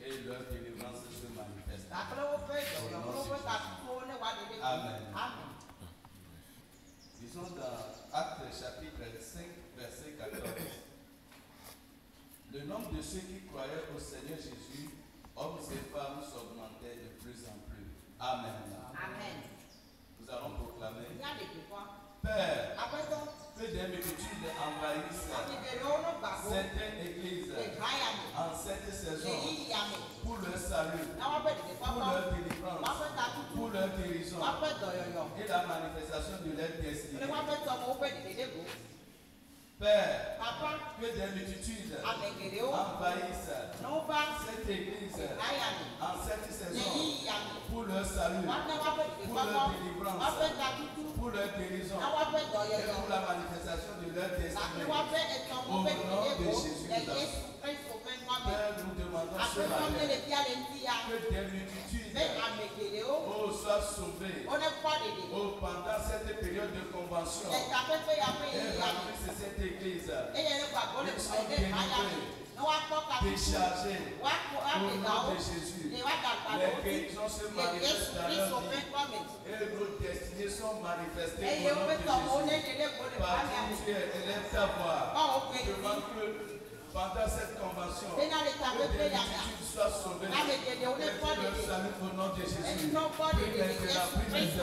et leur délivrance se manifeste. Amen. Disons dans Actes chapitre 5, verset 14. Le nombre de ceux qui croyaient au Seigneur Jésus, hommes et femmes, s'augmentait de plus en plus. Amen. Amen. Nous allons proclamer. Père, que des multitudes envahissent certaines églises en cette saison pour leur salut, pour leur délivrance, pour leur guérison et la manifestation de leur destinée. Père, que des multitudes envahissent cette église en cette saison pour leur salut, pour leur délivrance, pour leur guérison et pour la manifestation de leur destinée. Au nom de Jésus. Père, nous demandons cela. Que des multitudes soient sauvées pendant cette période de convention et remplissent cette église. Ils sont délivrés, déchargés au nom de Jésus. Les guérisons se manifestent dans leur vie et nos destinées sont manifestées au nom de Jésus. Partout où tu es, élève ta voix. Demande que pendant cette convention, que des multitudes soient sauvées et que leur salut au nom de Jésus. Prie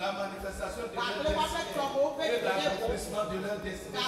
la manifestation de leur destinée et l'accomplissement de leur destinée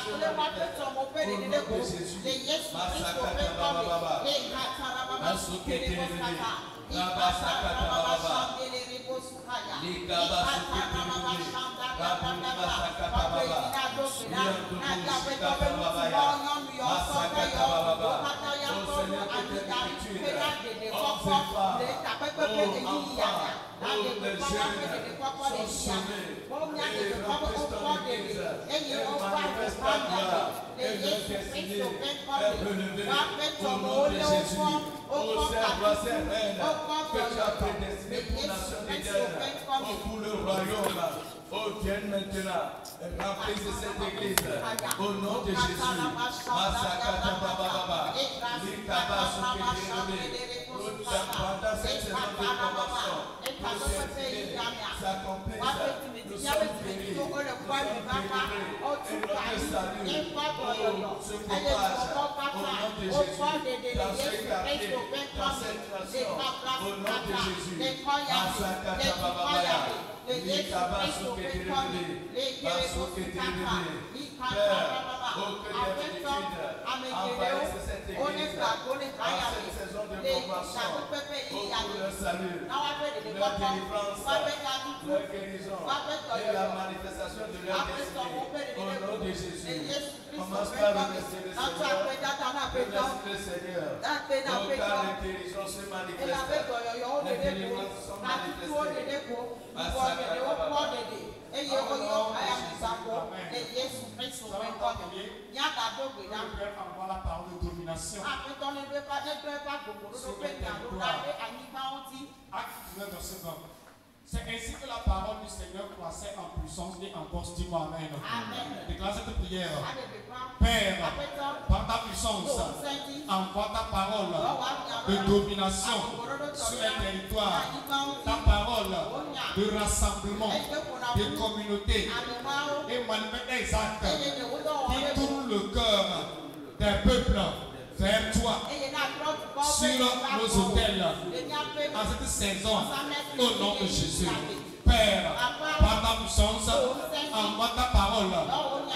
au nom de Jésus. Pour le royaume, vienne maintenant, remplissez cette église au nom de Jésus. Pendant cette saison de convention, nos destinées s'accomplissent. Nous sommes bénis, nous sommes délivrés, et notre salut se propage au nom de Jésus. Dans ce quartier, dans cette nation, au nom de Jésus. Père, oh que des multitudes envahissent cette église en cette saison de convention, oh pour leur salut, leur délivrance, leur guérison et la manifestation de leur destinée. Au nom de Jésus, commence par remercier le Seigneur. Remercie le Seigneur. Oh, car les guérisons se manifestent, les délivrances sont manifestées. Avoir la parole de domination. C'est ainsi que la parole du Seigneur croissait en puissance et en force. Dis-moi amen. Déclare cette prière. Père, par ta puissance, envoie ta parole de domination sur les territoires, ta parole de rassemblement, de communauté, et manifeste des actes qui tournent le cœur des peuples vers toi, sur nos hôtels, en cette saison, au nom de Jésus. Père, par ta puissance, envoie ta parole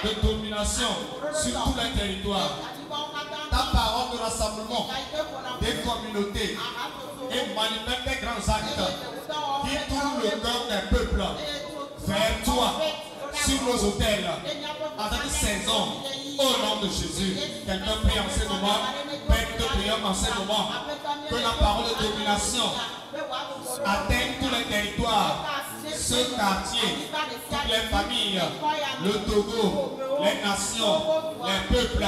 de domination sur tous les territoires, ta parole de rassemblement des communautés, et manifeste des grands actes qui tournent le cœur des peuples vers toi, sur nos autels en cette saison. Au nom de Jésus, quelqu'un prie en ce moment. Père, nous te prions en ce moment que la parole de domination atteigne tous les territoires, ce quartier, toutes les familles, le Togo, les nations, les peuples,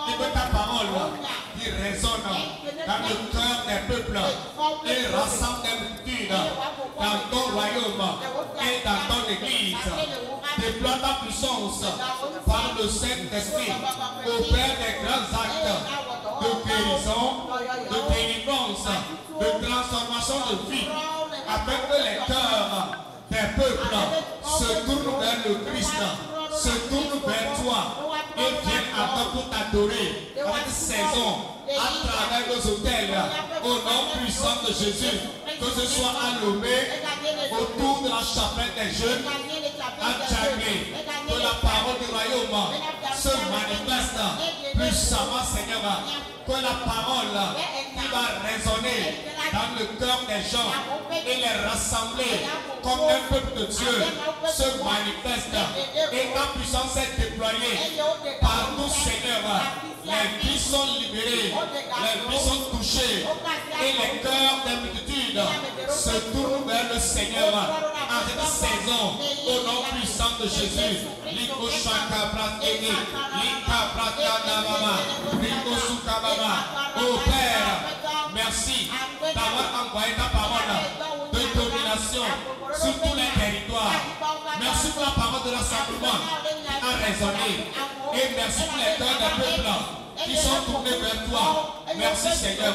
et que ta parole qui résonne dans le cœur des peuples et rassemble des multitudes dans ton royaume et dans ton église. Déploie ta puissance par le Saint-Esprit, opère des grands actes de guérison, de délivrance, de transformation de vie, afin que les cœurs des peuples se tournent vers le Christ, se tournent vers toi et viennent à toi pour t'adorer en cette saison à travers nos hôtels au nom puissant de Jésus. Que ce soit à Lomé, autour de la chapelle des jeunes, à Djamé, que la parole du royaume se manifeste puissamment, Seigneur. Que la parole qui va résonner dans le cœur des gens et les rassembler comme un peuple de Dieu se manifeste et ta puissance est déployée par nous, Seigneur. Les vies sont libérées, les vies sont touchées et les cœurs des multitudes se tournent vers le Seigneur en cette saison au nom puissant de Jésus. Liko Shaka Bratini, Lika Bratana Mama, Liko Suka Mama. Oh Père, merci d'avoir envoyé ta parole de domination sur tous les territoires. Merci pour la parole de l'assemblement qui a résonné. Et merci pour les cœurs des peuples qui sont tournés vers toi. Merci Seigneur.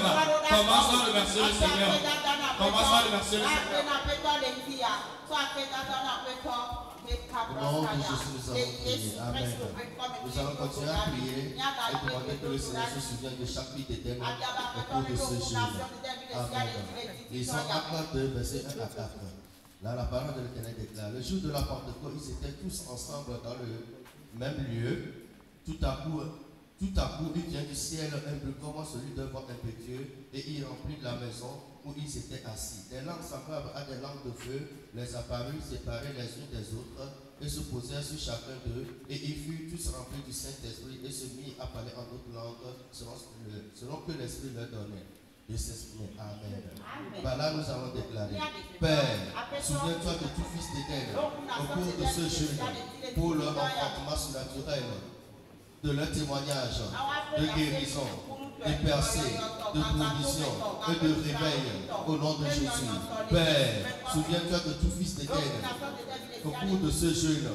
Commence à remercier le Seigneur. Commence à remercier le Seigneur. Au nom de Jésus, nous allons prier. Amen. Nous allons continuer à prier et demander que le Seigneur se souvienne de chaque vie d'éternel au cours de ce jour. Amen. Lisons Actes 2, verset 1 à 4. Là, la parole de l'Éternel déclare: le jour de la Pentecôte, ils étaient tous ensemble dans le même lieu. Tout à coup, il vient du ciel un bruit comme celui d'un vent impétueux, et il remplit la maison où ils étaient assis. Des langues semblables à des langues de feu les apparurent séparées les unes des autres, et se posèrent sur chacun d'eux, et ils furent tous remplis du Saint-Esprit, et se mirent à parler en d'autres langues, selon que l'Esprit leur donnait de s'exprimer. Amen. Par là, nous allons déclarer: Père, souviens-toi de tout fils d'Éden au cours de ce jeûne, pour leur enfantement surnaturel, de leur témoignage, de guérison, de percée, de provision et de réveil au nom de Jésus. Père, souviens-toi de tout fils d'Éden au cours de ce jeûne,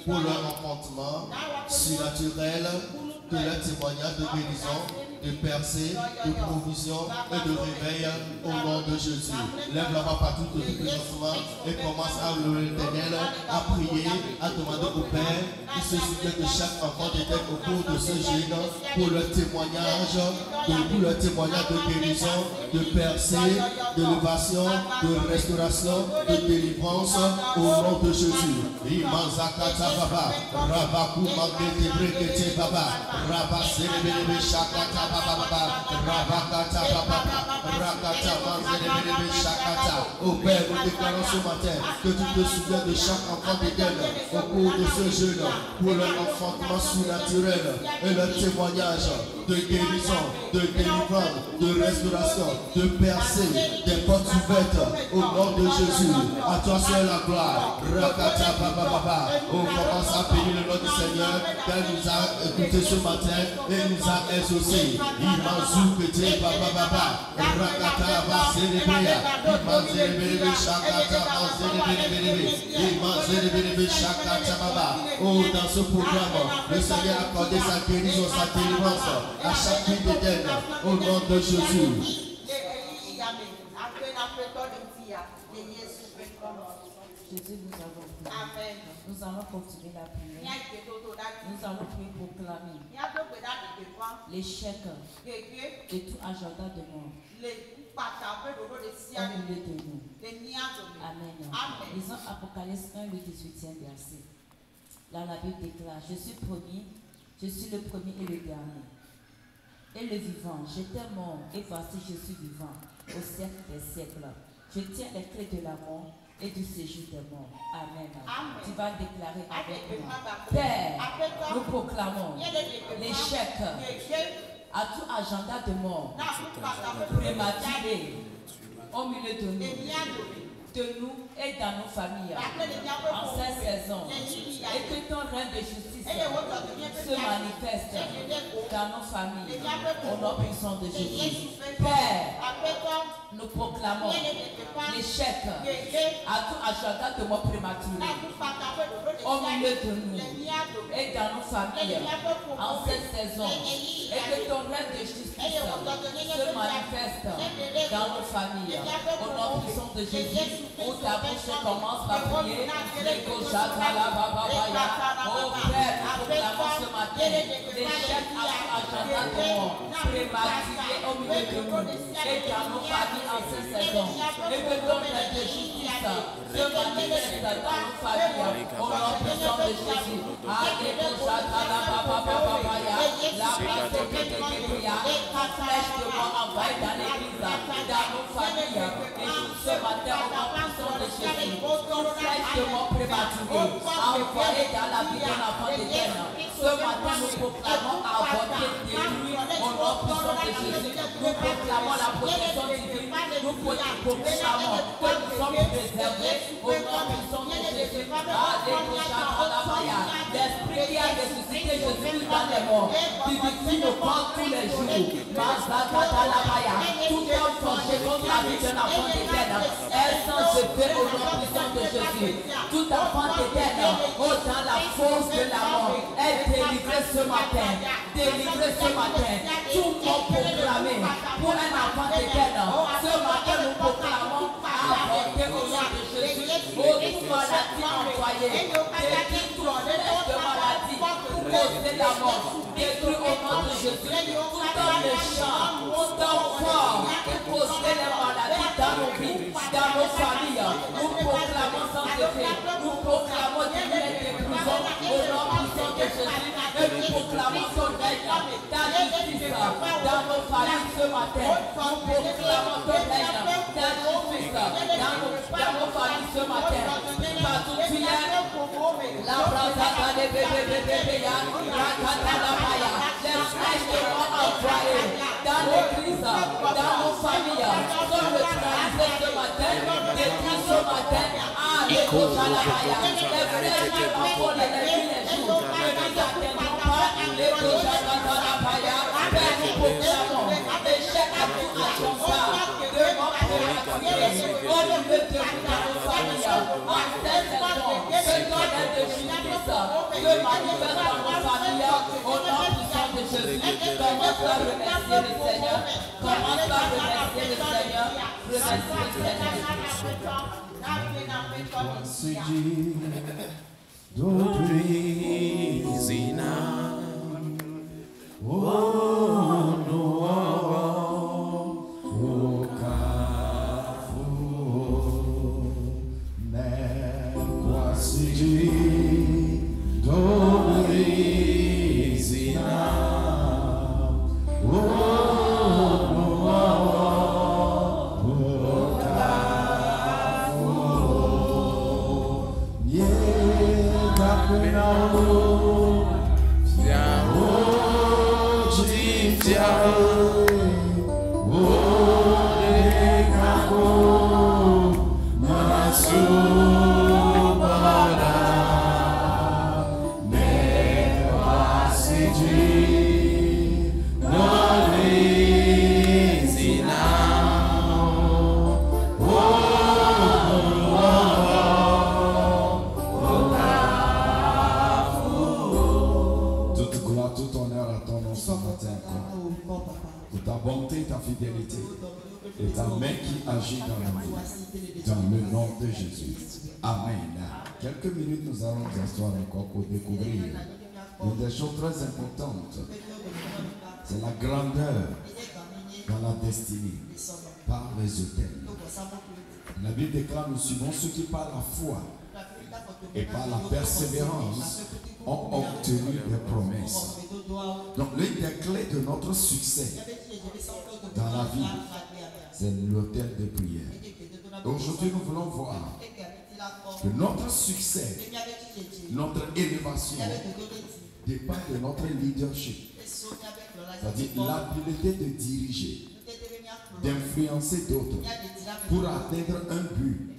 pour leur enfantement surnaturel, de leur témoignage de guérison, de percée, de provision et de réveil au nom de Jésus. Lève la main partout de tout présentement et commence à louer l'Éternel, à prier, à demander au Père qui se souvient de chaque enfant d'Éden au cours de ce jeûne pour le témoignage, de guérison, de percée, d'élévation, de restauration, de délivrance au nom de Jésus. Imanzakata Baba, Rabakuma Bete Baba, Rabasere Shakata Baba, Rabakata Baba, Rakata Manzere Shakata. Au Père, nous déclarons ce matin que tu te souviens de chaque enfant d'Éden au cours de ce jeûne pour leur enfantement surnaturel et leur témoignage de guérison, de délivrance, de restauration, de percée, des portes ouvertes au nom de Jésus. À toi seul la gloire. Rakata Baba Baba. On commence à bénir le nom du Seigneur car il nous a écouté ce matin et nous a exaucé. Imanzukete Baba Baba. Rakata Baserebea. Imanzerebe Shakata Baserebea. Imanzerebe Shakata Baba. Oh, dans ce programme, le Seigneur a accordé sa guérison, sa délivrance à chaque vie d'Éden au nom de Jésus. Jésus, nous avons prié. Amen. Nous allons continuer la prière. Nous allons prier pour clamer l'échec de tout agenda de mort. On est de nous. Amen. Lisons Apocalypse 1, le 18e verset. Là, la Bible déclare: je suis le premier et le dernier. Et le vivant, j'étais mort, et voici je suis vivant au siècle des siècles. Je tiens les clés de la mort et du séjour des morts. Amen. Tu vas déclarer avec moi. Père, nous proclamons l'échec à tout agenda de mort prématuré au milieu de nous et dans nos familles en cette saison, et que ton règne de justice se manifeste dans nos familles au nom puissant de Jésus. Père, nous proclamons l'échec à tout agenda de mort prématuré au milieu de nous et dans nos familles en cette saison, et que ton règne de justice se manifeste dans nos familles au nom puissant de Jésus. Où ta bouche commence à prier, oh Père, nous proclamons ce matin l'échec à tout agenda de mort prématuré au milieu de nous et dans nos familles en cette saison, et que ton règne de justice se manifeste dans nos familles au nom puissant de Jésus. La flèche de moi envoyée dans l'église, dans nos familles, et ce matin au nom puissant de Jésus, toute flèche de mort prématurée envoyée dans la vie d'un enfant d'Éden. Ce matin nous proclamons avorter, détruire au nom puissant de Jésus. Nous proclamons la protection divine. Nous proclamons que nous sommes préservés au nom puissant de Jésus. L'esprit qui a ressuscité Jésus dans les morts vivifie nos corps tous les jours. Tout homme forgé contre la vie d'un enfant d'Éden est sans effet au nom puissant de Jésus. Tout enfant d'Éden, dans la force de la mort, est délivré ce matin. Délivré ce matin. Tout mot proclamé pour un enfant d'Éden. Ce matin, nous proclamons avorté au nom de Jésus. Toute maladie envoyée, détruit tout flèche de maladie pour causer la mort. Détruit au nom de Jésus. Tout homme méchant, tout homme fort pour causer les maladies dans nos vies, dans nos familles. Nous proclamons sans effet. Nous proclamons du bien de prison au nom puissant de Jésus. Et nous proclamons son règne, ta justice dans nos familles ce matin. Nous proclamons ton règne, ta justice dans nos familles ce matin. Partout tu es, la brasada de bébé, les flèches de mort envoyées dans l'église, dans nos familles, sont neutralisées ce matin, détruites ce matin. Les flèches qui envoient les nuits les jours, ne nous atteindront pas. Les Père, nous proclamons l'échec à tout agenda de mort prématurée au milieu de nous dans nos familles. En cette saison, que ton aide de justice se manifeste dans nos familles au nom puissant de Jésus. Commence à remercier le Seigneur. Commence à remercier le Seigneur. Remercier le Seigneur. Quelques minutes, nous allons nous asseoir encore pour découvrir une des choses très importantes. C'est la grandeur dans la destinée par les autels. La Bible déclare, nous suivons ceux qui par la foi et par la persévérance ont obtenu des promesses. Donc l'une des clés de notre succès dans la vie, c'est l'autel de prière. Aujourd'hui, nous voulons voir que notre succès, notre élévation dépend de notre leadership. C'est-à-dire l'habilité de diriger, d'influencer d'autres pour atteindre un but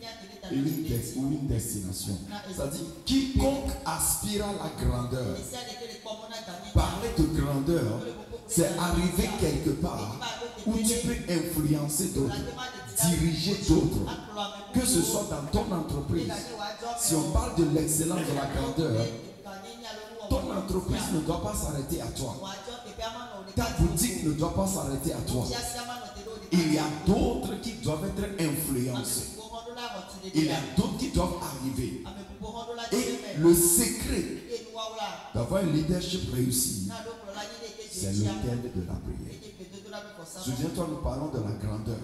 ou une destination. C'est-à-dire quiconque aspire à la grandeur. Parler de grandeur, c'est arriver quelque part où tu peux influencer d'autres, diriger d'autres, que ce soit dans ton entreprise. Si on parle de l'excellence de la grandeur, ton entreprise ne doit pas s'arrêter à toi. Ta boutique ne doit pas s'arrêter à toi. Il y a d'autres qui doivent être influencés. Il y a d'autres qui doivent arriver. Et le secret d'avoir un leadership réussi, c'est l'autel de la prière. Souviens-toi, nous parlons de la grandeur.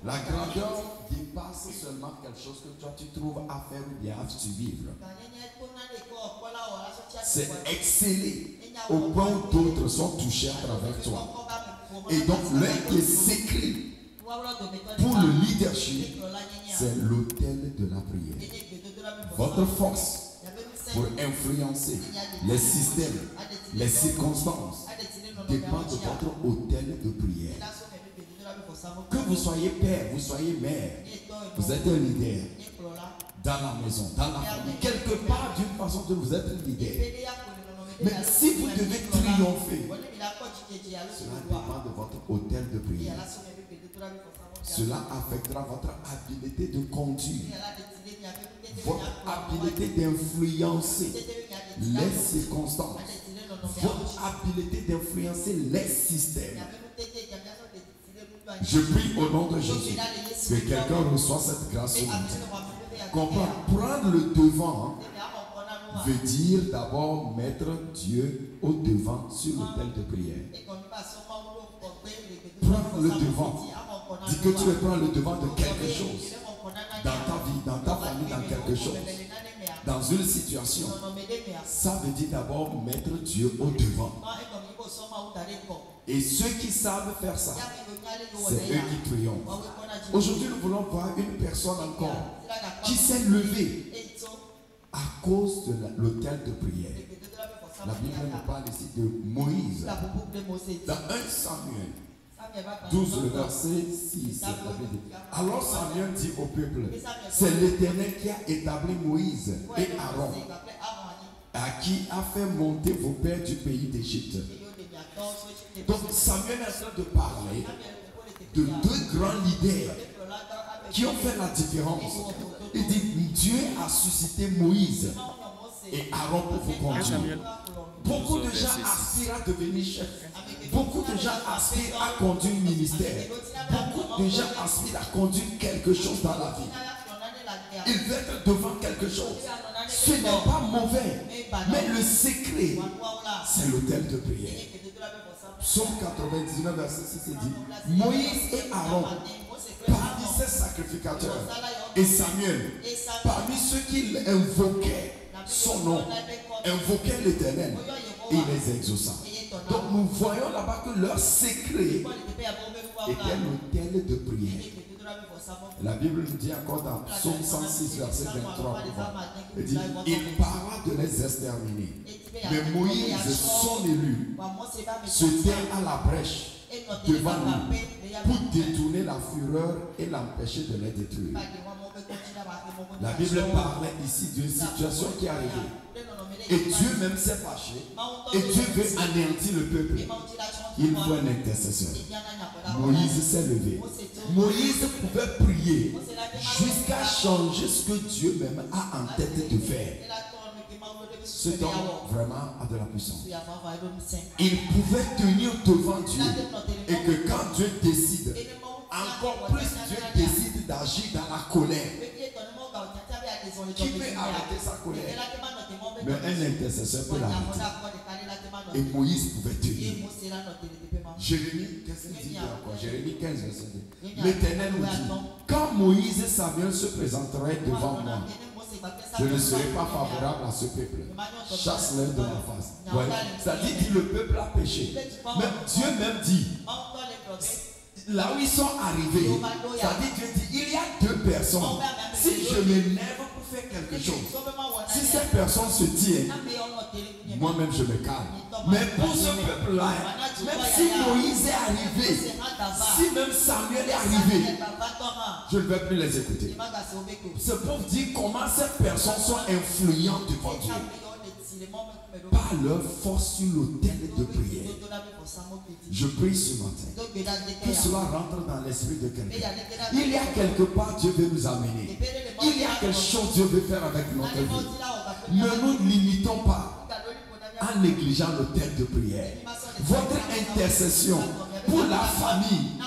La grandeur dépasse seulement quelque chose que toi tu trouves à faire ou bien à vivre. C'est exceller au point où d'autres sont touchés à travers toi. Et donc l'un des secrets pour le leadership, c'est l'autel de la prière. Votre force pour influencer les systèmes, les circonstances, dépend de votre autel de prière. Que vous soyez père, vous soyez mère, vous êtes un leader dans la maison, dans la famille, quelque part d'une façon de vous être un leader. Mais si vous devez triompher, cela dépend de votre autel de prière. Cela affectera votre habilité de conduire, votre habilité d'influencer les circonstances, votre habilité d'influencer les systèmes. Je prie au nom de Jésus que quelqu'un reçoive cette grâce au matin. Comprendre, prendre le devant veut dire d'abord mettre Dieu au devant sur l'autel de prière. Prendre le devant. Dis que tu veux prendre le devant de quelque chose. Dans ta vie, dans ta famille, dans quelque chose. Dans une situation. Ça veut dire d'abord mettre Dieu au devant. Et ceux qui savent faire ça, c'est eux qui triomphent. Aujourd'hui, nous voulons voir une personne encore qui s'est levée à cause de l'autel de prière. La Bible nous parle ici de Moïse. Dans 1 Samuel 12, le verset 6. Alors Samuel dit au peuple, c'est l'Éternel qui a établi Moïse et Aaron, à qui a fait monter vos pères du pays d'Égypte. Donc Samuel est en train de parler de deux grands leaders qui ont fait la différence. Il dit, Dieu a suscité Moïse et Aaron pour vous conduire. Beaucoup de gens aspirent à devenir chef. Beaucoup de gens aspirent à conduire un ministère. Beaucoup de gens aspirent à conduire quelque chose dans la vie. Ils veulent être devant quelque chose. Ce n'est pas mauvais. Mais le secret, c'est l'autel de prière. Psaume 99, verset 6 dit, Moïse et Aaron, parmi ces sacrificateurs, et Samuel, parmi ceux qui invoquaient son nom, invoquaient l'Éternel, et les exauça. Donc nous voyons là-bas que leur secret était l'autel de prière. La Bible nous dit encore dans Psaume 106, verset 23, il dit, il parla de les exterminer. Mais Moïse, son élu, se tient à la brèche devant lui pour détourner la fureur et l'empêcher de les détruire. La Bible parlait ici d'une situation qui est arrivée. Et Dieu même s'est fâché. Et Dieu veut anéantir le peuple. Il faut un intercesseur. Moïse s'est levé. Moïse pouvait prier jusqu'à changer ce que Dieu même a en tête de faire. Cet homme vraiment a de la puissance. Il pouvait tenir devant Dieu. Et que quand Dieu décide, encore plus Dieu décide d'agir dans la colère. Qui peut arrêter sa colère? Mais un intercesseur peut l'arrêter. Et Moïse pouvait tenir. Jérémie, qu'est-ce qu'il dit encore? Jérémie 15, verset 2. L'Éternel nous dit, quand Moïse et Samuel se présenteraient devant moi, je ne serai pas favorable à ce peuple. Chasse-le de ma face. Ouais. C'est-à-dire que le peuple a péché. Mais Dieu même dit, là où ils sont arrivés, ça dit Dieu dit, il y a deux personnes. Si je m'énerve pour faire quelque chose, si cette personne se tient, moi-même je me calme. Mais pour ce peuple-là, même si Moïse est arrivé, si même Samuel est arrivé, je ne vais plus les écouter. C'est pour dire comment ces personnes sont influentes devant Dieu. Par leur force sur l'autel de prière. Je prie ce matin que cela rentre dans l'esprit de quelqu'un. Il y a quelque part Dieu veut nous amener. Il y a quelque chose Dieu veut faire avec notre vie. Ne nous limitons pas en négligeant l'autel de prière. Votre intercession pour la famille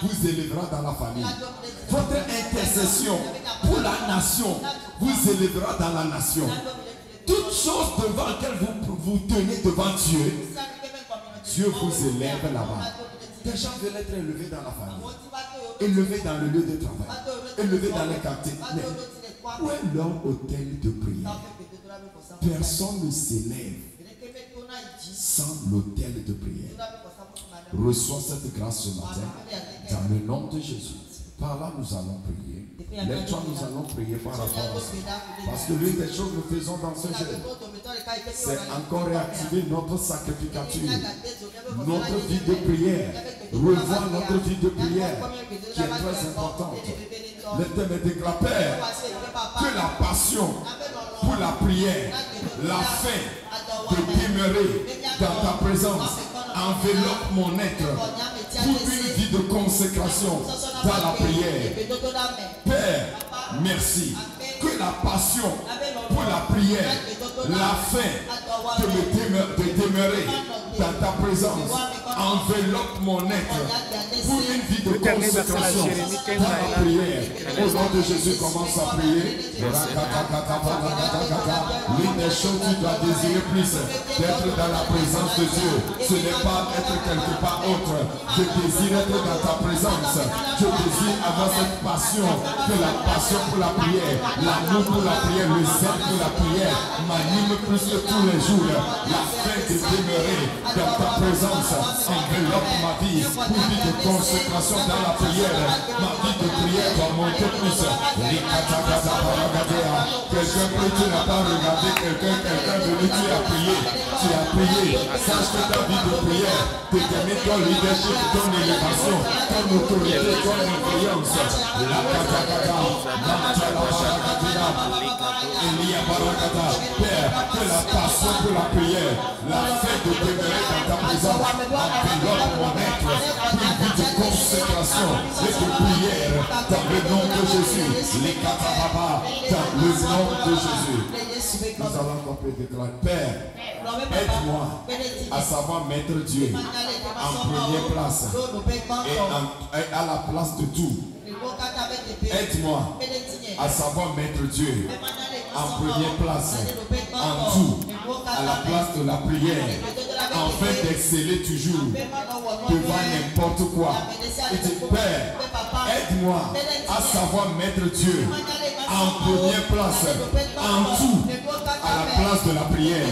vous élèvera dans la famille. Votre intercession pour la nation vous élèvera dans la nation. Toute chose devant laquelle vous tenez devant Dieu, Dieu vous élève là-bas. Des gens veulent être élevés dans la famille, élevés dans le lieu de travail, élevés dans les quartiers. Mais où est leur autel de prière? Personne ne s'élève sans l'autel de prière. Reçois cette grâce ce matin dans le nom de Jésus. Par là, nous allons prier. Lève-toi, nous allons prier par rapport à ça. Parce que l'une des choses que nous faisons dans ce jeûne, c'est encore réactiver notre sacrificature, notre vie de prière. Revoir notre vie de prière qui est très importante. L'Éternel déclare, Père, que la passion pour la prière, la faim de demeurer dans ta présence enveloppe mon être pour une vie de consécration dans la prière. Père, merci. Que la passion pour la prière, la faim de demeurer dans ta présence enveloppe mon être pour une vie de consécration dans la prière. Au nom de Jésus, commence à prier. L'une des choses que tu dois désirer plus, d'être dans la présence de Dieu. Ce n'est pas être quelque part autre. Je désire être dans ta présence. Je désire avoir cette passion, que la passion pour la prière, l'amour pour la prière, le zèle pour la prière m'anime plus que tous les jours. La faim de demeurer dans ta présence enveloppe ma vie, une vie de consécration dans la prière. Ma vie de prière doit monter plus. Quelqu'un peut, tu n'as pas regardé quelqu'un de lui, tu as prié. Tu as prié. Sache que ta vie de prière détermine ton leadership, ton élévation, ton autorité, ton influence. Père, que la passion pour la prière, la faim de demeurer dans ta présence, enveloppe mon être, une vie de consécration et de prière dans le nom de Jésus. Les katababa, dans le nom de Jésus. Nous allons encore déclarer, Père, aide-moi à savoir mettre Dieu en première place et à la place de tout. Aide-moi à savoir mettre Dieu en première place, en tout, à la place de la prière, afin d'exceller toujours devant n'importe quoi. Et dis, Père, aide-moi à savoir mettre Dieu en première place, en tout, à la place de la prière,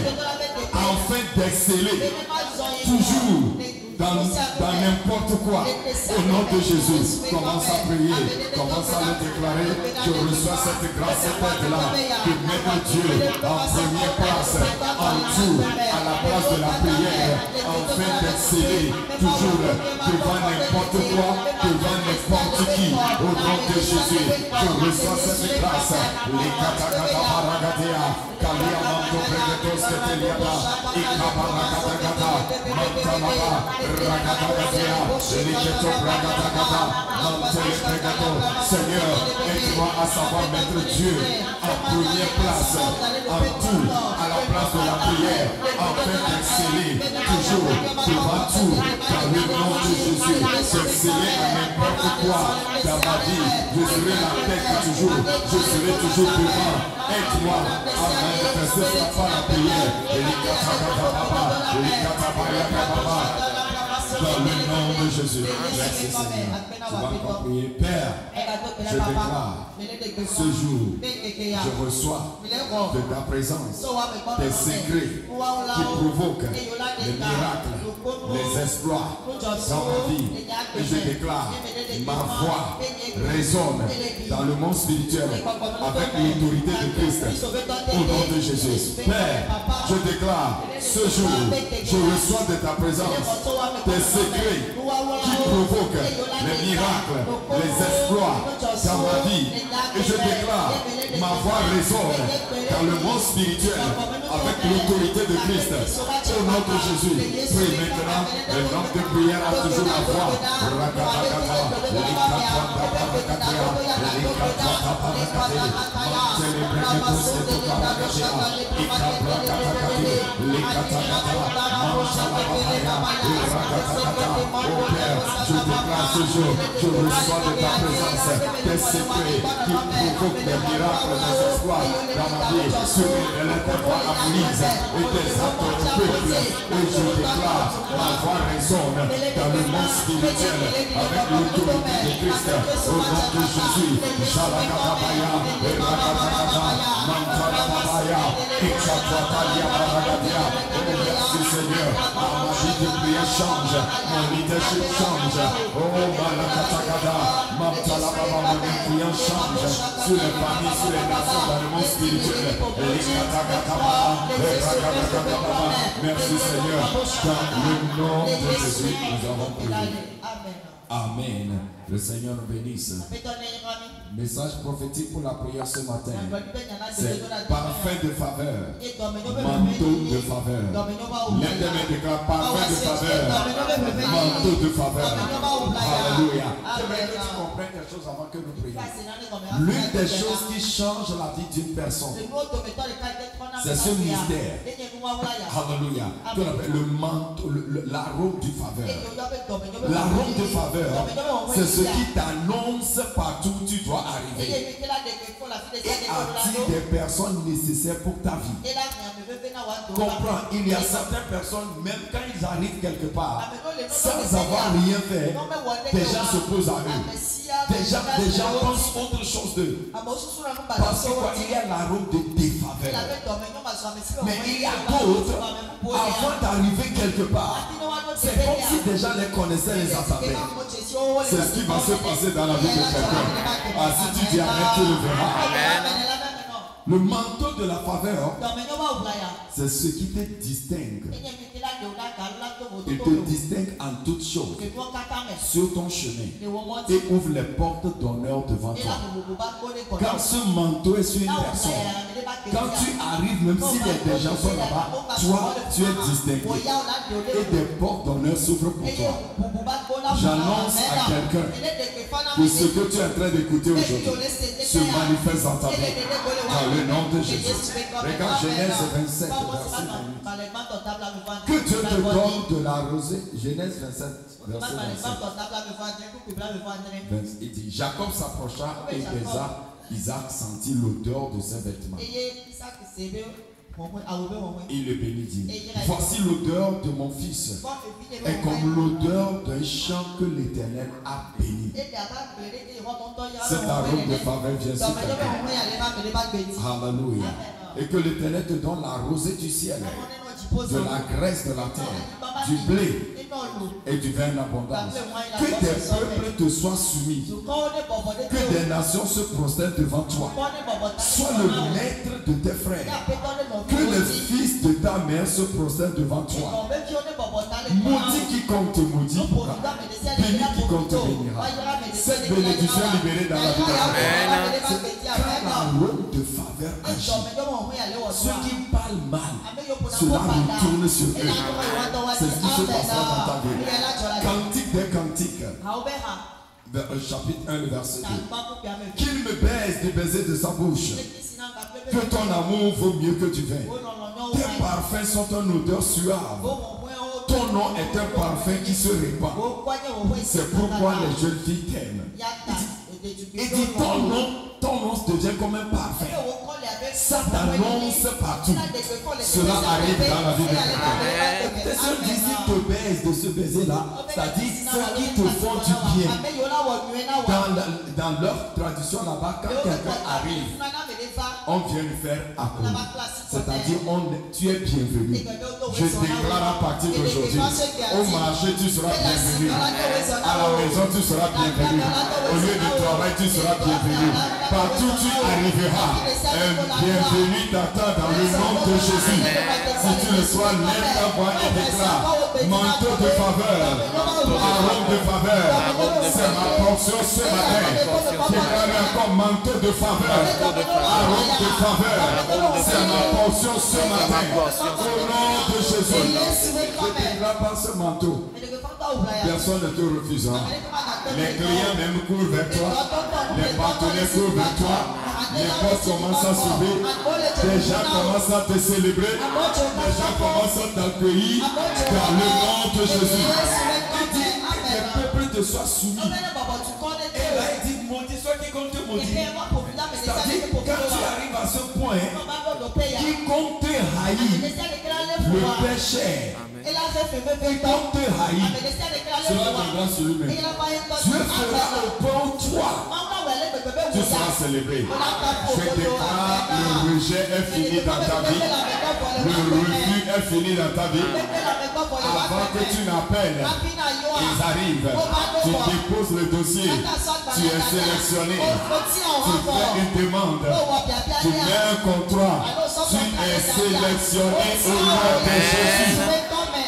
afin d'exceller toujours dans n'importe quoi. Au nom de Jésus, commence à prier, commence à le déclarer. Je reçois cette grâce, cette aide-là, de mettre Dieu en première place, en tout, à la place de la prière, afin d'exceller toujours devant n'importe quoi, devant n'importe qui. Au nom de Jésus, je reçois cette grâce. Les katakata paragadea, kalia manto pregetos keteliada, ikabaragata, mantalaba, Seigneur, aide-moi à savoir mettre Dieu en première place, en tout, à la place de la prière, afin d'exceller toujours devant tout, dans le nom de Jésus, d'exceller à n'importe quoi dans ma vie. Je serai la tête toujours, je serai toujours devant. Aide-moi à manifester ça par la prière. Dans le nom de Jésus. Merci Seigneur. Tu vas encore prier. Père, je déclare ce jour, je reçois de ta présence tes secrets qui provoquent les miracles, les exploits dans ma vie. Et je déclare, ma voix résonne dans le monde spirituel avec l'autorité de Christ. Au nom de Jésus. Père, je déclare, ce jour, je reçois de ta présence tes secrets qui provoquent les miracles, les exploits dans ma vie. Et je déclare, ma voix résonne dans le monde spirituel avec l'autorité de Christ. Au nom de Jésus, prie maintenant. Le nom de prière a toujours la voix. Je déclare ce jour, je reçois de ta présence tes secrets qui provoquent des miracles, des exploits dans ma vie, sur les voix afflises et des actes du peuple. Et je déclare, ma voix résonne dans le monde spirituel avec l'autorité de Christ. Au nom de Jésus, Shalakatabaya, Rakatakata, Mantarabaya, Ikshapatalia Baragadia. Merci Seigneur, ma vie de prière change, mon leadership change. Oh Malakatakada, Mantalababa, mon influence change sur les familles, sur les nations dans le monde spirituel. Merci Seigneur, dans le nom de Jésus, nous avons prié. Amen. Le Seigneur nous bénisse. Message prophétique pour la prière ce matin. C'est parfum de faveur. Manteau de faveur. L'un de mes déclare parfum de faveur. Manteau de faveur. Alléluia. J'aimerais que tu comprennes quelque chose avant que nous prions. L'une des choses qui change la vie d'une personne, c'est ce mystère. Alléluia. Le manteau, l'arôme du faveur. L'arôme de faveur, c'est ce qui t'annonce partout où tu dois arriver et attire des personnes nécessaires pour ta vie. Comprends, il y a certaines personnes, même quand ils arrivent quelque part, sans avoir rien fait, des gens se posent à eux. Des gens pensent autre chose d'eux. Parce qu'il y a l'arôme de défaveur. Mais il y a d'autres, avant d'arriver quelque part, c'est comme si des gens les connaissaient, les attendaient. C'est ce qui va se passer dans la vie de quelqu'un. Ah, si tu dis amen, tu le verras. Le manteau de la faveur, c'est ce qui te distingue. Il te distingue en toutes choses sur ton chemin et ouvre les portes d'honneur devant toi. Quand ce manteau est sur une personne, quand tu arrives, même si des gens sont là-bas, toi, tu es distingué et des portes d'honneur s'ouvrent pour toi. J'annonce à quelqu'un que ce que tu es en train d'écouter aujourd'hui se manifeste dans ta vie. Dans le nom de Jésus. Regarde Genèse 27, verset 28. Que Dieu te donne de la rosée. Genèse 27, verset 27. Il dit, Jacob s'approcha et baisa. Isaac sentit l'odeur de ses vêtements. Il le bénit, dit, voici l'odeur de mon fils est comme l'odeur d'un champ que l'Éternel a béni. Cet arôme de faveur vient sur quelqu'un. Alléluia. Et que l'Éternel te donne la rosée du ciel, de la graisse de la terre, du blé et du vin en abondance. Que des peuples te soient soumis, que des nations se prosternent devant toi. Sois le maître de tes frères, que les fils de ta mère se prosternent devant toi. Maudit quiconque te maudit, béni quiconque te bénira. Cette bénédiction libérée dans la vie de la vie. Quand l'arôme de faveur agit, ceux qui parlent mal, cela retourne sur eux. C'est ce qui se passera dans ta vie. Cantique des cantiques. Chapitre 1, le verset 2. Qu'il me baise du baiser de sa bouche. Que ton amour vaut mieux que du vin. Tes parfums sont une odeur suave. Ton nom est un parfum qui se répand. C'est pourquoi les jeunes filles t'aiment. Il dit ton nom devient comme un parfum. Ça t'annonce partout. Cela arrive dans la vie de quelqu'un. Tes sœurs disent qu'ils te baisent de ce baiser-là, c'est-à-dire ceux qui te font du bien. Dans leur tradition là-bas, quand quelqu'un arrive, on vient lui faire accueil. C'est-à-dire tu es bienvenu. Je déclare à partir d'aujourd'hui, au marché tu seras bienvenu. À la maison tu seras bienvenu. Au lieu de travail tu seras bienvenu. Partout tu arriveras. Un bienvenu t'attend dans le nom de Jésus. Si tu le sois, lève ta voix et déclare manteau de faveur, arôme de faveur. C'est ma portion ce matin. Déclare encore manteau de faveur, arôme de faveur. C'est ma portion ce matin. Au nom de Jésus. Ne déclare pas ce manteau. Personne ne te refusera. Les clients même courent vers toi. Les partenaires courent vers toi. Les postes commencent à s'ouvrir. Les gens commencent à te célébrer. Les gens commencent à t'accueillir dans le nom de Jésus. Il dit que les peuples te soient soumis. Et là il dit maudit soit quiconque te maudit. C'est-à-dire quand tu arrives à ce point, quiconque te haït, le péché. Quiconque te haït, cela viendra sur lui-même. Dieu fera au bon toi. Tu seras célébré. Je déclare le rejet est fini dans ta vie. Le refus est fini dans ta vie. Avant que tu n'appelles, ils arrivent. Tu déposes le dossier. Tu es sélectionné. Tu fais une demande. Tu mets un contrat. Tu es sélectionné au nom de Jésus.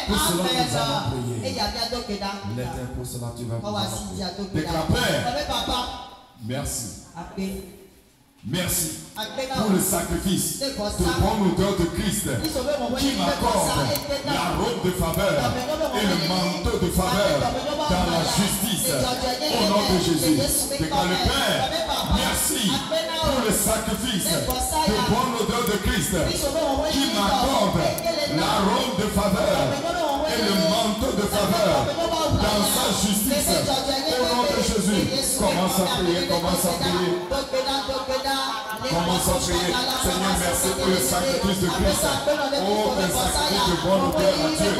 Pour cela, nous allons prier. L'éternel, pour cela, tu vas prier. Déclare, Père. Merci. Merci pour le sacrifice de bonne odeur de Christ qui m'accorde l'arôme de faveur et le manteau de faveur dans la justice. Au nom de Jésus. Déclare le Père. Merci pour le sacrifice de bonne odeur de Christ qui m'accorde l'arôme de faveur et le manteau de faveur dans sa justice. Au nom de Jésus. Commence à prier, commence à prier. Commence à prier. Seigneur, merci pour le sacrifice de Christ. Oh, le sacrifice de bonne odeur à Dieu.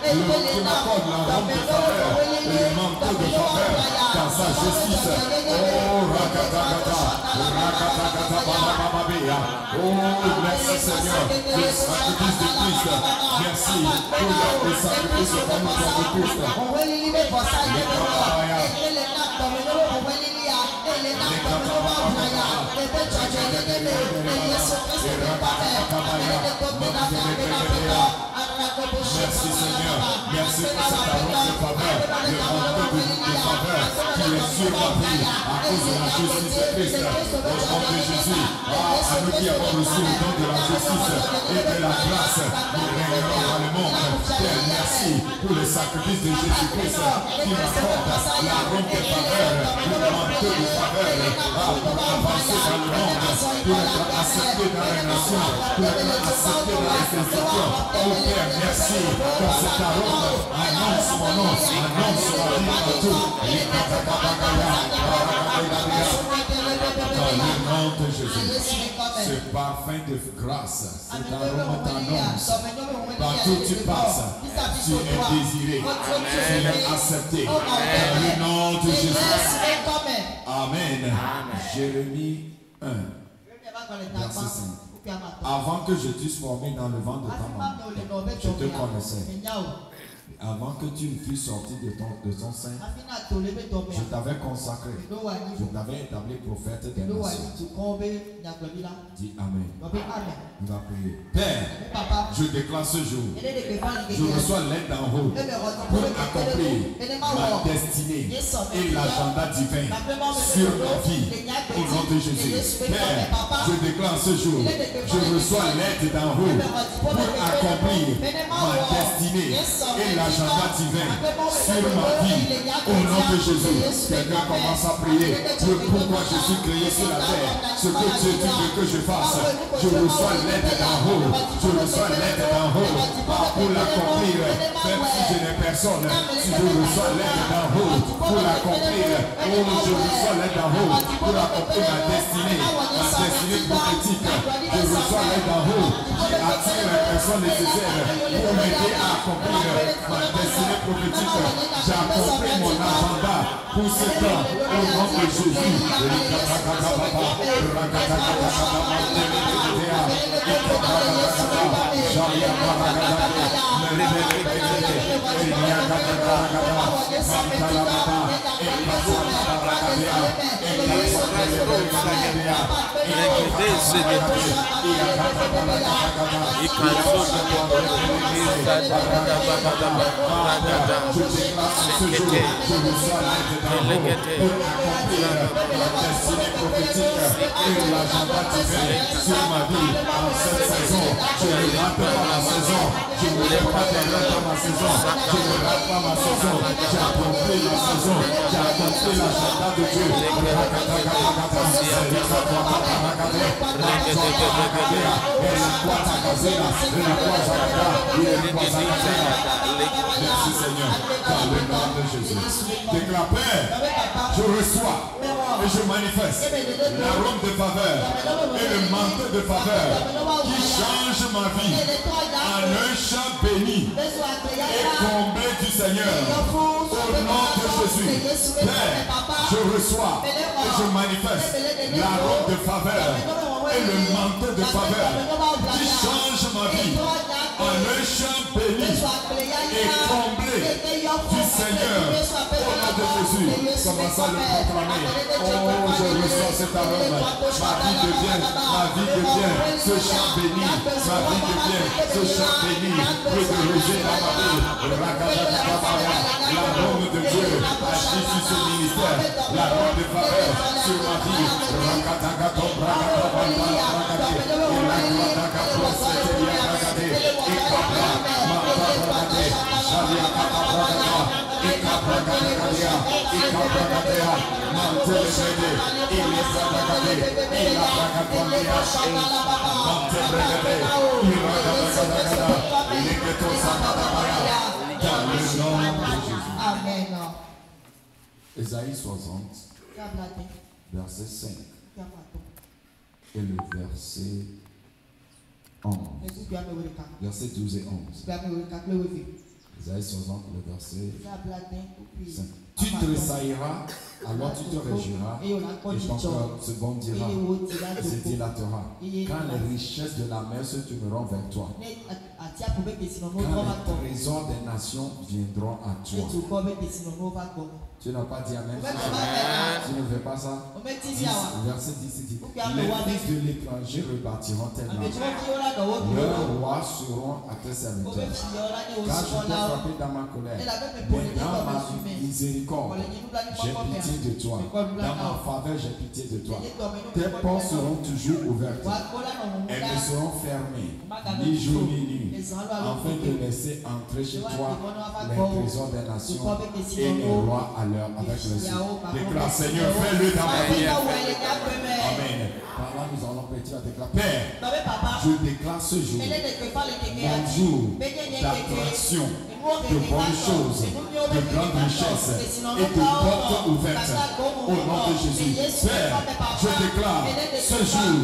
Et qui m'accorde l'arôme de faveur et le manteau de faveur dans sa justice. Oh, Rakatakata, Rakatakata, Babababia. Oh, merci Seigneur, le sacrifice de Christ. Merci pour le sacrifice de bonne odeur de Christ. Merci Seigneur, merci pour cet arôme de faveur, le manteau de faveur qui est sur ma vie à cause de la justice de Christ. Au nom de Jésus, à nous qui avons reçu le don de la justice et de la grâce, nous régnerons dans le monde. Père, merci pour le sacrifice de Jésus-Christ qui m'accorde l'arôme de faveur, le manteau de faveur pour avancer dans le monde, pour être accepté dans les nations, pour être accepté dans les institutions. Oh Père, merci car cet arôme annonce mon nom, annonce ma vie partout. Dans le nom de Jésus, ce parfum de grâce, cet arôme t'annonce. Partout tu passes, tu es désiré, tu es accepté. Dans le nom de Jésus. Amen. Jérémie 1, verset 5. Avant que je t'eusse formé dans le ventre de ta maman, je te connaissais. Avant que tu ne fusses sorti de ton sein, je t'avais consacré, je t'avais établi prophète des nations. Dis Amen. On va prier. Père, je déclare ce jour, je reçois l'aide d'en haut pour accomplir ma destinée et l'agenda divin sur ma vie au nom de Jésus. Père, je déclare ce jour, je reçois l'aide d'en haut pour accomplir ma destinée et l'agenda l'agenda divin sur ma vie. Au nom de Jésus, quelqu'un commence à prier. Pourquoi je suis créé sur la terre? Ce que Dieu dit que je fasse, je reçois l'aide d'en haut. Je reçois l'aide d'en haut pour l'accomplir. Même si je n'ai personne, si je reçois l'aide d'en haut pour l'accomplir, oh, je reçois l'aide d'en haut pour accomplir ma destinée prophétique. Je reçois l'aide d'en haut qui attire les personnes nécessaires pour m'aider à accomplir ma destinée prophétique. J'ai accompli mon agenda pour ce temps au nom de Jésus. Sur ma vie, en cette saison, je ne rate pas ma saison, je ne lève pas ma saison, je ne rate pas ma saison, j'ai accompli ma saison, j'ai accompli l'agenda de Dieu. Merci Seigneur, dans le nom de Jésus. Déclare, Père, je reçois et je manifeste l'arôme de faveur et le manteau de faveur qui change ma vie en un champ béni et comblé du Seigneur. Au nom de Jésus, Père, je reçois et je manifeste l'arôme de faveur et le manteau de faveur qui change ma vie en un champ béni et comblé du Seigneur. Au nom de Jésus, commence à le proclamer. Oh, je reçois cet arôme. Ma vie devient ce champ béni. Ma vie devient ce champ béni. Et de rejet dans ma vie. L'arôme de Dieu agit sur ce ministère. L'arôme de faveur sur ma vie. Ésaïe 60, verset 5 et le verset 11. Verset 12 et 11. Ésaïe 60, le verset 5. Tu tressailleras, alors tu te réjouiras, et ton cœur se bondira, et se dilatera. Quand les richesses de la mer se tourneront vers toi, quand les trésors des nations viendront à toi. Tu n'as pas dit Amen. Tu ne veux pas ça? Verset 10 dit, les fils de l'étranger rebâtiront tes maisons. Leurs rois seront à tes serviteurs. Car je t'ai frappé dans ma colère, mais dans ma miséricorde, j'ai pitié de toi. Dans ma faveur, j'ai pitié de toi. Tes portes seront toujours ouvertes. Elles ne seront fermées, ni jour ni nuit, afin de laisser entrer chez toi les trésors des nations et les rois à l'heure avec le ciel. Déclare, Seigneur, fais-le dans ma vie. Amen. Par là, nous allons pétir à déclarer. Père, je déclare ce jour mon jour d'attraction, de bonnes choses, de grandes richesses et de portes ouvertes au nom de Jésus. Père, je déclare ce jour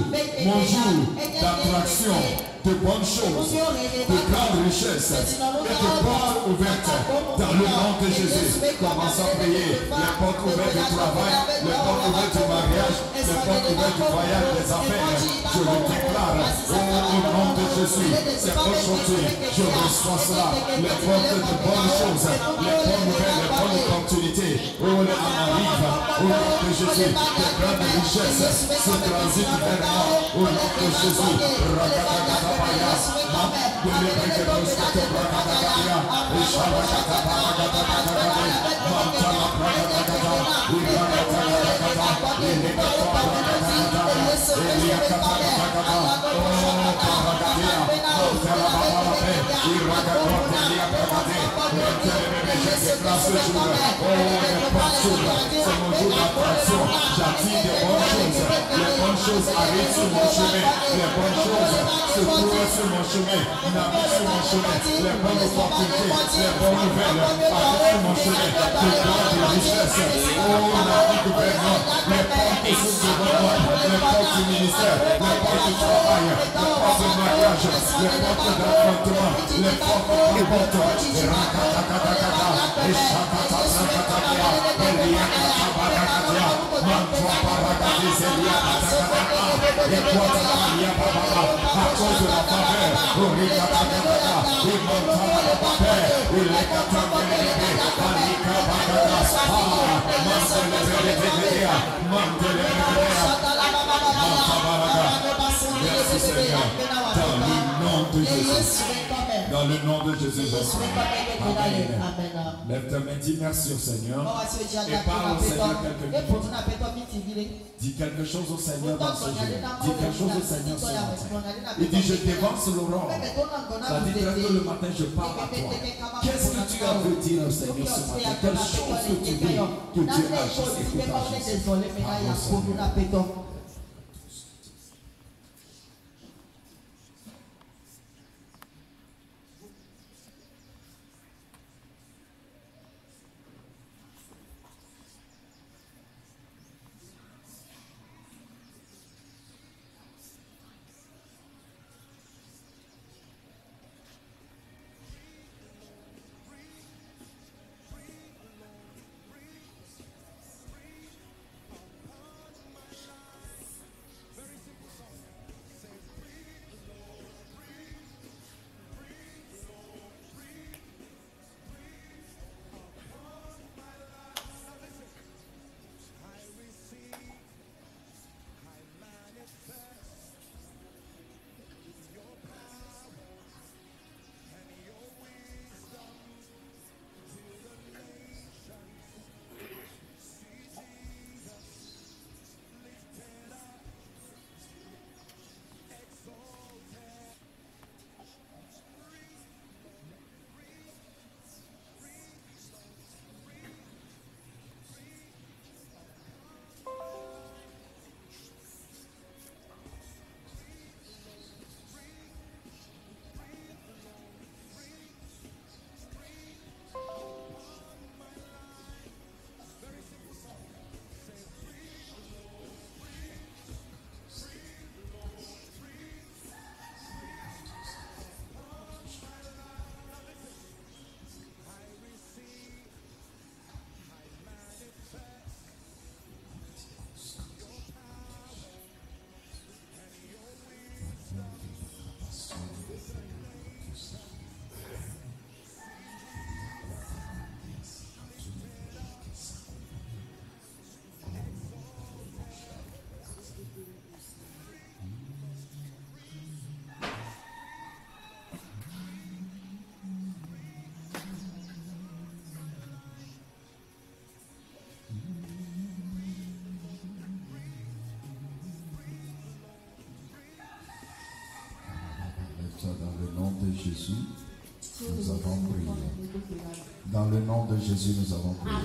mon jour d'attraction, de bonnes choses, de grandes richesses et de portes ouvertes dans le nom de Jésus. Commence à prier les portes ouvertes du travail, les portes ouvertes du mariage, les portes ouvertes du voyage, des affaires. Je le déclare au nom de Jésus. C'est aujourd'hui, je reçois cela, les portes de bonnes choses, les bonnes nouvelles, les bonnes opportunités. Oh, les arrive au nom de Jésus. Les grandes richesses se transitent vers moi au nom de Jésus. Oh, déclare ce jour, oh, les portes s'ouvrent. C'est mon jour d'attraction. J'attire des bonnes choses. Les bonnes choses arrivent sur mon chemin. Les bonnes choses se trouvent sur mon chemin. N'arrivent sur mon chemin. Les bonnes opportunités, les bonnes nouvelles arrivent sur mon chemin. Je donne des richesses. Oh, la vie gouvernement. Les portes s'ouvrent devant moi. Les portes du ministère. Les portes du travail. Les portes du mariage. Les portes d'affrontement. Les portes qui portent. Et à cause de la faveur, merci Seigneur, dans le nom de Jésus. Dans le nom de Jésus. Amen. Lève ta main, dis merci au Seigneur. Et parle au Seigneur quelques minutes. Dis quelque chose au Seigneur dans ce jour. Dis quelque chose au Seigneur ce matin. Il dit, je t'avance l'aurore. Ça dit que le matin, je parle à toi. Qu'est-ce que tu as voulu dire au Seigneur ce matin? Quelle chose que tu veux que Dieu agisse et que tu agisses? Dans le nom de Jésus, nous avons prié. Dans le nom de Jésus, nous avons prié.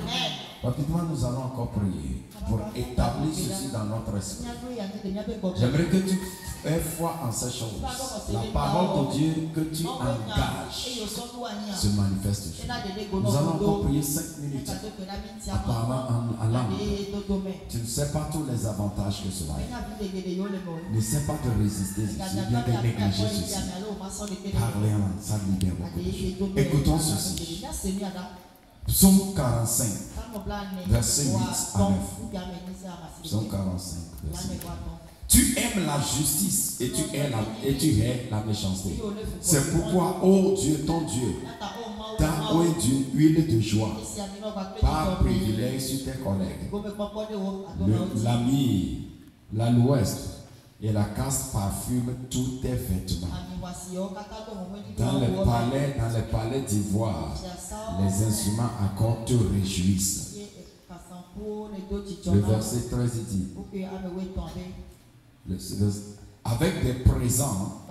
Rapidement, nous allons encore prier pour établir ceci dans notre esprit. J'aimerais que tu aies foi en ces choses. La parole de Dieu que tu engages se manifeste. Nous allons encore prier 5 minutes en parlant en langue. Tu ne sais pas tous les avantages que cela a. Ne sais pas te résister ici, bien te négliger ceci. Parlez en langue, ça libère beaucoup. Écoutons ceci. Psaume 45, verset 8 à 9. Psaume 45, verset 8. Tu aimes la justice et tu hais la méchanceté. C'est pourquoi, ô Dieu, ton Dieu, t'a oué d'une huile de joie, par privilège sur tes collègues. L'ami, l'ouest et la caste parfument tous tes vêtements. Dans les palais d'ivoire, les instruments à cordes te réjouissent. Le verset 13 dit, avec des présents,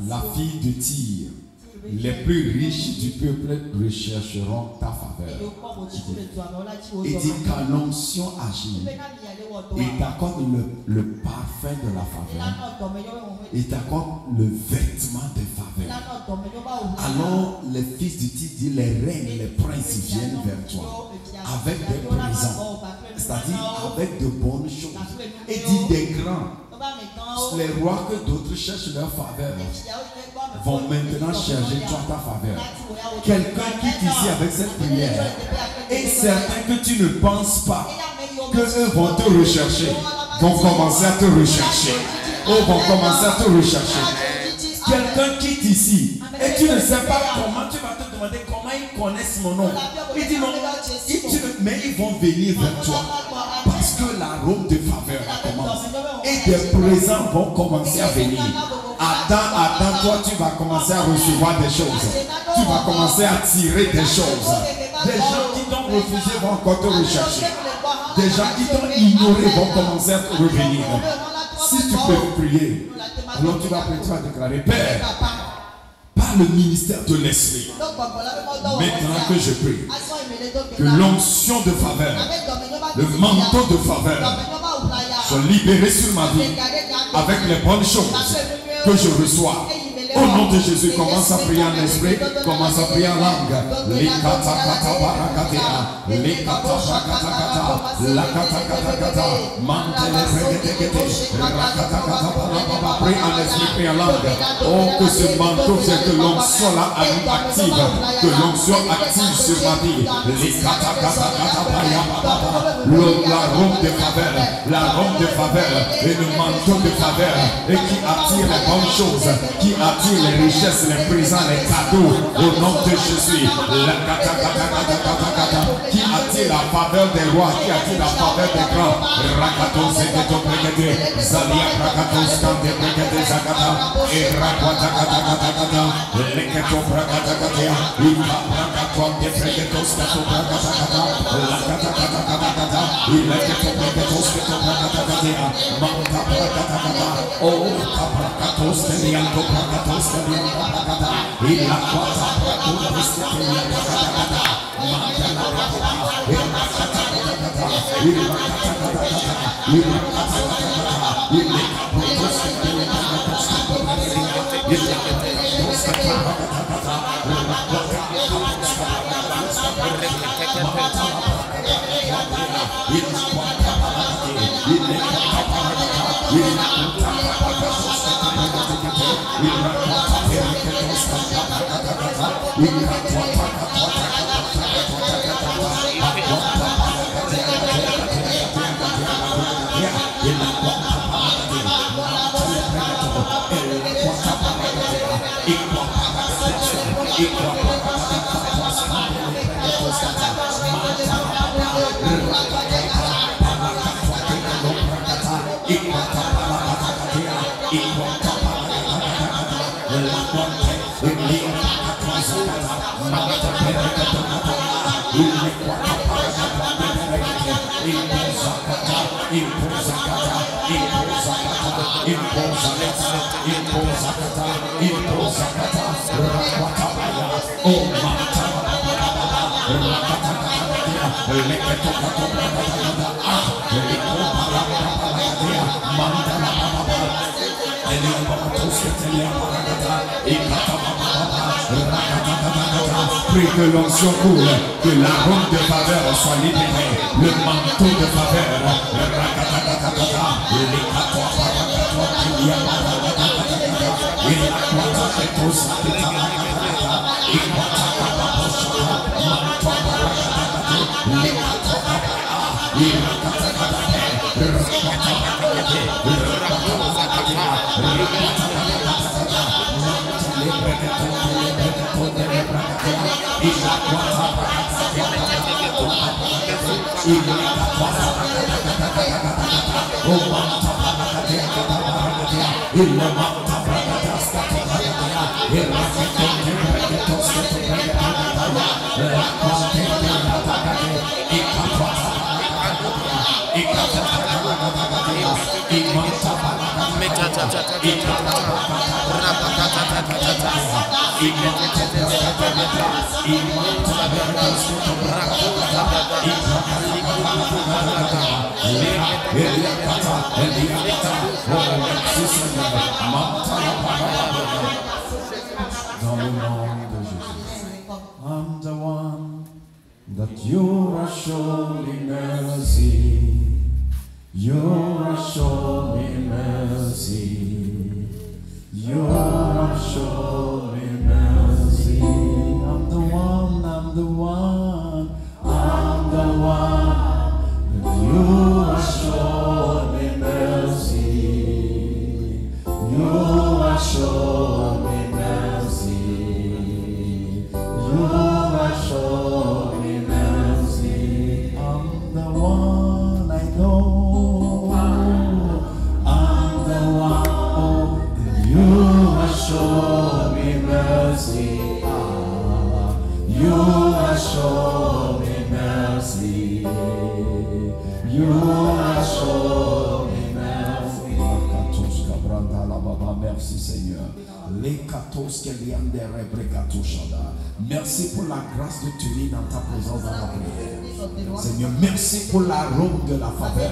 la fille de Tyr les plus riches du peuple rechercheront ta faveur. Il dit quand l'onction agit, il t'accorde le parfum de la faveur. Il t'accorde le vêtement de faveur. Alors les fils du titre disent, les reines, les princes viennent vers toi avec des présents, c'est-à-dire avec de bonnes choses. Et dit des grands. Les rois que d'autres cherchent leur faveur vont maintenant chercher toi ta faveur. Quelqu'un qui est ici avec cette prière est certain que tu ne penses pas que eux vont te rechercher, vont commencer à te rechercher. Eux vont commencer à te rechercher. Quelqu'un quitte ici et tu ne sais pas comment, tu vas te demander comment ils connaissent mon nom. Il dit non, mais ils vont venir vers toi parce que l'arôme de faveur commence et des présents vont commencer à venir. Attends, toi tu vas commencer à recevoir des choses. Tu vas commencer à tirer des choses. Des gens qui t'ont refusé vont encore te rechercher. Des gens qui t'ont ignoré vont commencer à te revenir. Si tu peux prier, alors tu vas déclarer, Père, par le ministère de l'Esprit, maintenant que je prie, que l'onction de faveur, le manteau de faveur soit libéré sur ma vie avec les bonnes choses que je reçois. Au nom de Jésus, commence à prier en esprit, commence à prier en langue. Prie en esprit, prie en langue. Oh, que ce manteau, c'est que l'onction là active, que l'onction active sur ma vie. L'arôme de faveur, l'arôme de faveur et le manteau de faveur et qui attire les bonnes choses, qui attire les richesses, les présents, les cadeaux au nom de Jésus. Qui attire la faveur des rois, qui attire la faveur des grands. Prie que l'onction coule, que l'arôme de faveur soit libéré, le manteau de faveur, Dans le nom de Jésus. I'm the one that you are showing mercy. You are showing mercy. You are showing mercy. I'm the one, I'm the one, I'm the one that you are showing mercy. You are showing mercy. You are showing mercy. I'm the one I know. I'm the one. You are showing mercy. You are showing mercy. You are showing mercy. Merci Seigneur. Merci pour la grâce de tenir dans ta présence dans la prière. Seigneur, merci pour l'arôme de la faveur.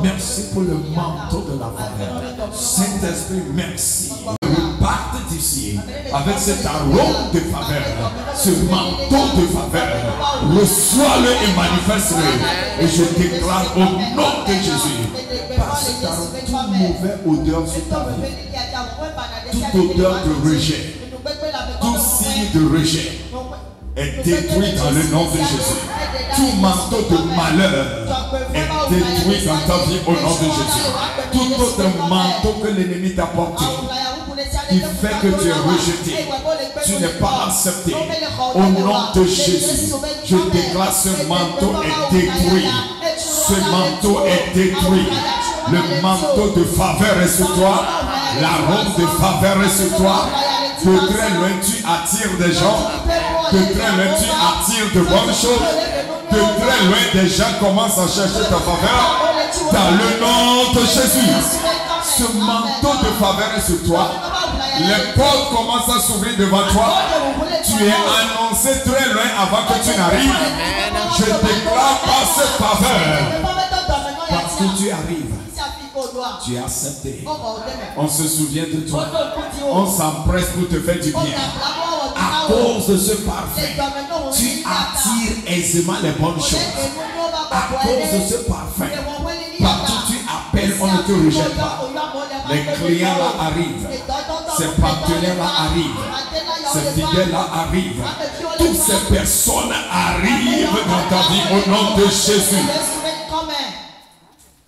Merci pour le manteau de la faveur. Saint-Esprit, merci. Reparte d'ici avec cet arôme de faveur, ce manteau de faveur. Reçois-le et manifeste-le. Et je déclare au nom de Jésus, par cet arôme, toute mauvaise odeur sur ta vie, toute odeur de rejet, tout signe de rejet est détruit dans le nom de Jésus. Tout manteau de malheur est détruit dans ta vie au nom de Jésus. Tout autre manteau que l'ennemi t'a porté, qui fait que tu es rejeté, tu n'es pas accepté, au nom de Jésus, je déclare ce manteau est détruit. Ce manteau est détruit. Le manteau de faveur est sur toi. L'arôme de faveur est sur toi. De très loin tu attires des gens. De très loin tu attires de bonnes choses. De très loin des gens commencent à chercher ta faveur. Dans le nom de Jésus, ce manteau de faveur est sur toi. Les portes commencent à s'ouvrir devant toi. Tu es annoncé très loin avant que tu n'arrives. Je déclare par cette faveur, parce que tu arrives, tu es accepté. On se souvient de toi. On s'empresse pour te faire du bien. À cause de ce parfum, tu attires aisément les bonnes choses. À cause de ce parfum, partout tu appelles, on ne te rejette pas. Les clients là arrivent. Ces partenaires là arrivent. Ces fidèles là arrivent. Toutes ces personnes arrivent dans ta vie au nom de Jésus.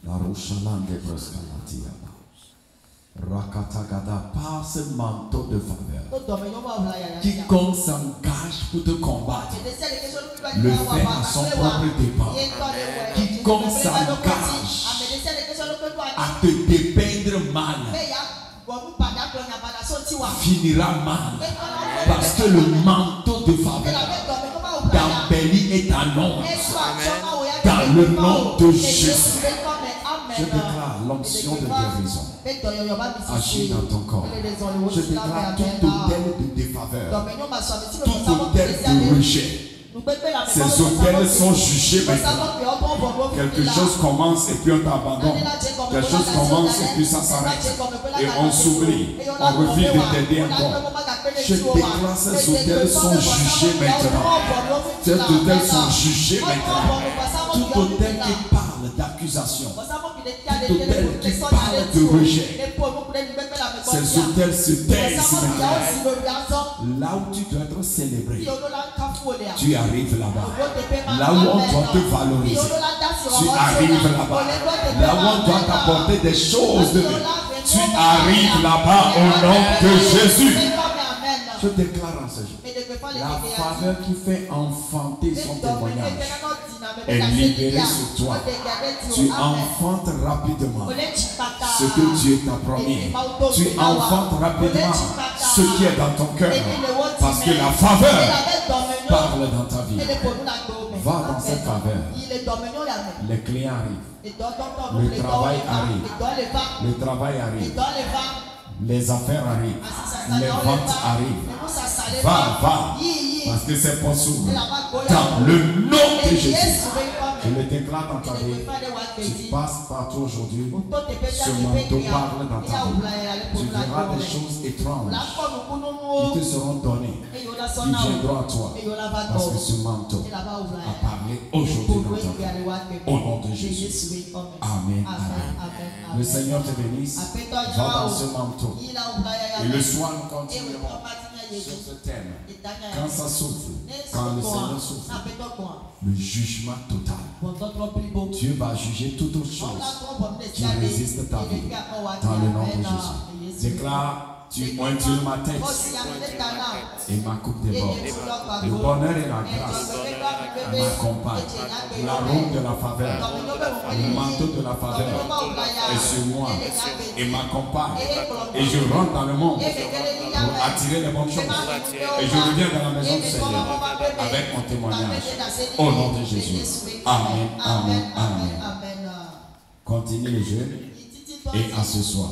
La Rochalande Brascalatia. Rakatagada, par ce manteau de faveur. Quiconque s'engage pour te combattre le fait à son propre dépend. Quiconque s'engage à te dépeindre mal finira mal, parce que le manteau de faveur d'embellit et t'annonce dans le nom de Jésus. Je déclare l'onction de guérison agir dans ton corps. Je déclare tout hôtel de défaveur, tout hôtel de rejet. Ces hôtels sont jugés maintenant. Quelque chose commence et puis on t'abandonne. Quelque chose commence et puis ça s'arrête. Et on s'oublie. On refuse de t'aider encore. Je déclare ces hôtels sont jugés maintenant. Ces hôtels sont jugés maintenant. Tout hôtel qui parle d'accusation, tout hôtel qui parle de rejet, ces hôtels se taisent maintenant. Là où tu dois être célébré, tu arrives là-bas. Là où on doit te valoriser, tu arrives là-bas. Là où on doit t'apporter des choses de vie, tu arrives là-bas au nom de Jésus. Je déclare en ce jour, la faveur qui fait enfanter son témoignage est libérée sur toi. Tu enfantes rapidement ce que Dieu t'a promis. Tu enfantes rapidement ce qui est dans ton cœur, parce que la faveur parle dans ta vie. Va dans cette faveur. Les clients arrivent. Le travail arrive. Le travail arrive. Les affaires arrivent. Les ventes arrivent. Va. Parce que c'est possible. Dans le nom de Jésus. Je le déclare dans ta vie. Tu passes partout aujourd'hui. Ce manteau parle dans ta vie. Tu verras des choses étranges qui te seront données, qui viendront à toi. Parce que ce manteau a parlé aujourd'hui dans ta vie. Au nom de Jésus. Amen. Le Seigneur te bénisse. Va dans ce manteau. Et le soir, nous continuerons sur ce thème. Quand ça souffle, quand le Seigneur souffle, le jugement total. Dieu va juger toute autre chose qui résiste ta vie. Dans le nom de Jésus. Déclare. Tu ointes ma tête et ma coupe déborde. Le bonheur et la grâce m'accompagnent. La robe de la faveur, le manteau de la faveur est sur moi et m'accompagne. Et je rentre dans le monde pour attirer les bonnes choses. Et je reviens dans la maison du Seigneur avec mon témoignage. Au nom de Jésus. Amen, amen, amen. Continue les jeunes et à ce soir.